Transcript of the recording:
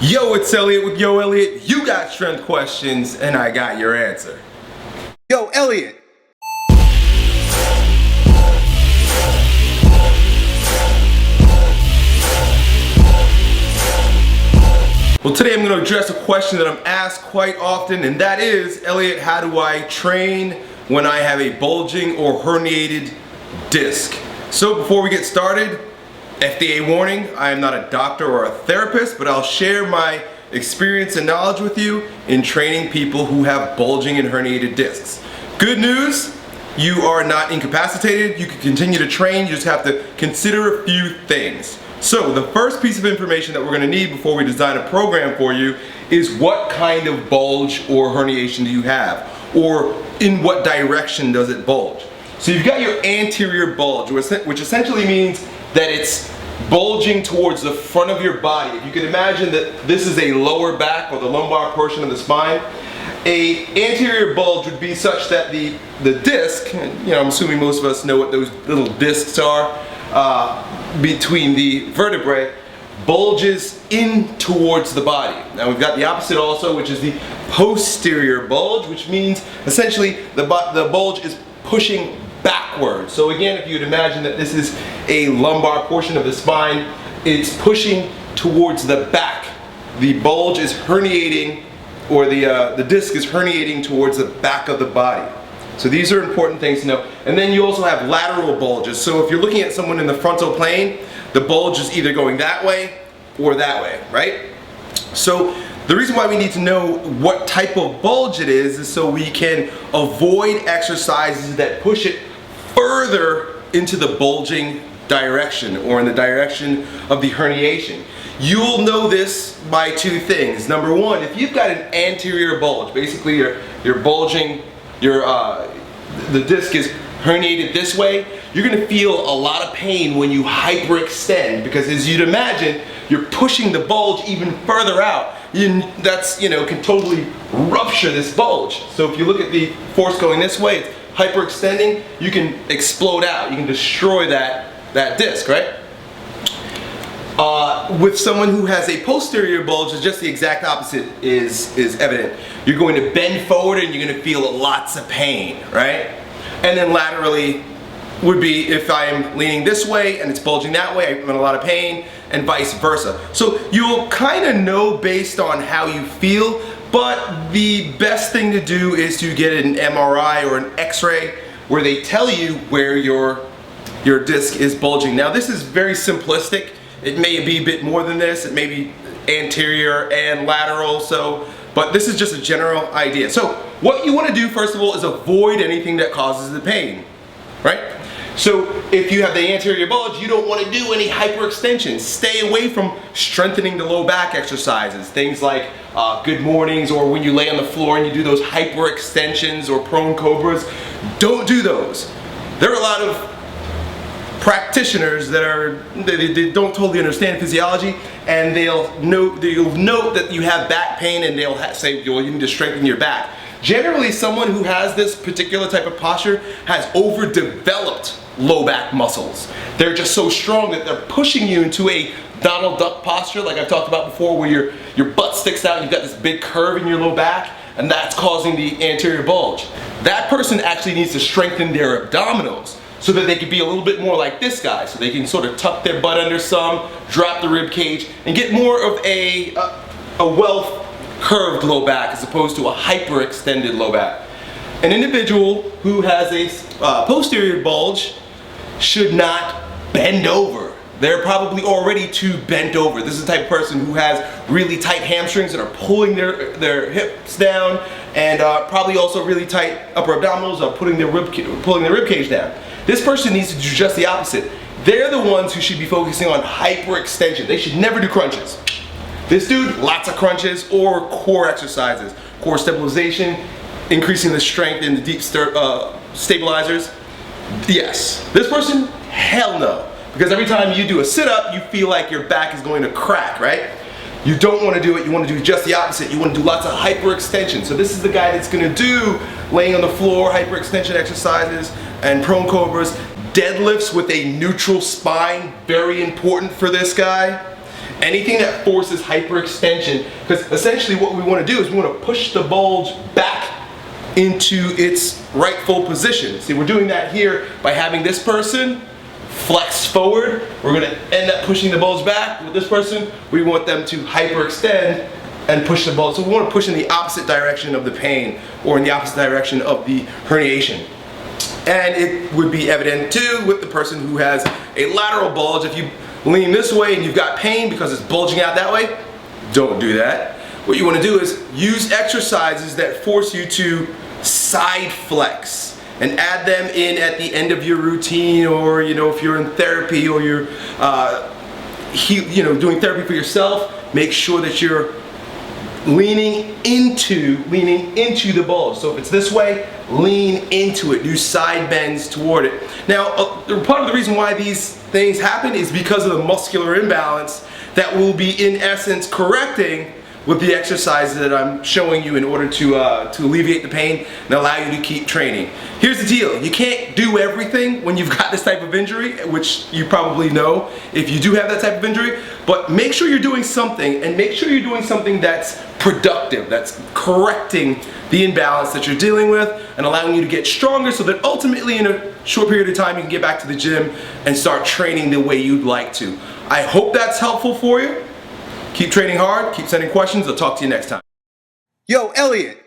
Yo, it's Elliot with Yo Elliot. You got strength questions, and I got your answer. Yo, Elliot. Well, today I'm going to address a question that I'm asked quite often, and that is, Elliot, how do I train when I have a bulging or herniated disc? So before we get started, FDA warning, I am not a doctor or a therapist, but I'll share my experience and knowledge with you in training people who have bulging and herniated discs. Good news, you are not incapacitated. You can continue to train. You just have to consider a few things. So the first piece of information that we're going to need before we design a program for you is what kind of bulge or herniation do you have, or in what direction does it bulge. So you've got your anterior bulge, which essentially means that it's bulging towards the front of your body. If you can imagine that this is a lower back or the lumbar portion of the spine, a anterior bulge would be such that the disc, I'm assuming most of us know what those little discs are, between the vertebrae, bulges in towards the body. Now we've got the opposite also, which is the posterior bulge, which means essentially the bulge is pushing backwards. So again, if you'd imagine that this is a lumbar portion of the spine, it's pushing towards the back. The bulge is herniating, or the disc is herniating towards the back of the body. So these are important things to know. And then you also have lateral bulges. So if you're looking at someone in the frontal plane, the bulge is either going that way or that way, right? So the reason why we need to know what type of bulge it is so we can avoid exercises that push it further into the bulging direction or in the direction of the herniation. You'll know this by two things. Number one, if you've got an anterior bulge, basically you're bulging, the disc is herniated this way, you're going to feel a lot of pain when you hyperextend, because as you'd imagine, you're pushing the bulge even further out. That's, can totally rupture this bulge. So if you look at the force going this way, it's hyperextending, you can explode out, you can destroy that disc, right? With someone who has a posterior bulge, it's just the exact opposite is evident. You're going to bend forward and you're going to feel lots of pain, right? And then laterally would be if I'm leaning this way and it's bulging that way, I'm in a lot of pain, and vice versa. So you'll kind of know based on how you feel, but the best thing to do is to get an MRI or an X-ray where they tell you where your disc is bulging. Now this is very simplistic. It may be a bit more than this. It may be anterior and lateral, but this is just a general idea. So what you want to do first of all is avoid anything that causes the pain, right? So if you have the anterior bulge, you don't want to do any hyperextension. Stay away from strengthening the low back exercises. Things like good mornings, or when you lay on the floor and you do those hyperextensions or prone cobras. Don't do those. There are a lot of practitioners that they don't totally understand physiology, and they'll note that you have back pain, and they'll say, well, you need to strengthen your back. Generally, someone who has this particular type of posture has overdeveloped low back muscles. They're just so strong that they're pushing you into a Donald Duck posture, like I've talked about before, where your butt sticks out and you've got this big curve in your low back, and that's causing the anterior bulge. That person actually needs to strengthen their abdominals so that they can be a little bit more like this guy, so they can sort of tuck their butt under some, drop the rib cage, and get more of a well curved low back as opposed to a hyperextended low back. An individual who has a posterior bulge should not bend over. They're probably already too bent over. This is the type of person who has really tight hamstrings that are pulling their hips down, and probably also really tight upper abdominals are pulling their rib cage down. This person needs to do just the opposite. They're the ones who should be focusing on hyperextension. They should never do crunches. This dude, lots of crunches or core exercises. Core stabilization, increasing the strength in the deep stabilizers. Yes. This person, hell no. Because every time you do a sit-up, you feel like your back is going to crack, right? You don't want to do it. You want to do just the opposite. You want to do lots of hyperextension. So this is the guy that's going to do laying on the floor, hyperextension exercises, and prone cobras, deadlifts with a neutral spine, very important for this guy. Anything that forces hyperextension, because essentially what we want to do is we want to push the bulge back into its rightful position. See, we're doing that here by having this person flex forward. We're going to end up pushing the bulge back. With this person, we want them to hyperextend and push the bulge. So we want to push in the opposite direction of the pain, or in the opposite direction of the herniation. And it would be evident too with the person who has a lateral bulge. If you lean this way and you've got pain because it's bulging out that way, don't do that. What you want to do is use exercises that force you to side flex and add them in at the end of your routine, or if you're in therapy or you're doing therapy for yourself, make sure that you're leaning into the bulge. So if it's this way, lean into it. Do side bends toward it. Now, part of the reason why these things happen is because of the muscular imbalance that we'll be in essence correcting with the exercises that I'm showing you in order to alleviate the pain and allow you to keep training. Here's the deal. You can't do everything when you've got this type of injury, which you probably know if you do have that type of injury, but make sure you're doing something, and make sure you're doing something that's productive, that's correcting the imbalance that you're dealing with and allowing you to get stronger, so that ultimately in a short period of time you can get back to the gym and start training the way you'd like to. I hope that's helpful for you. Keep training hard, keep sending questions. I'll talk to you next time. Yo, Elliot,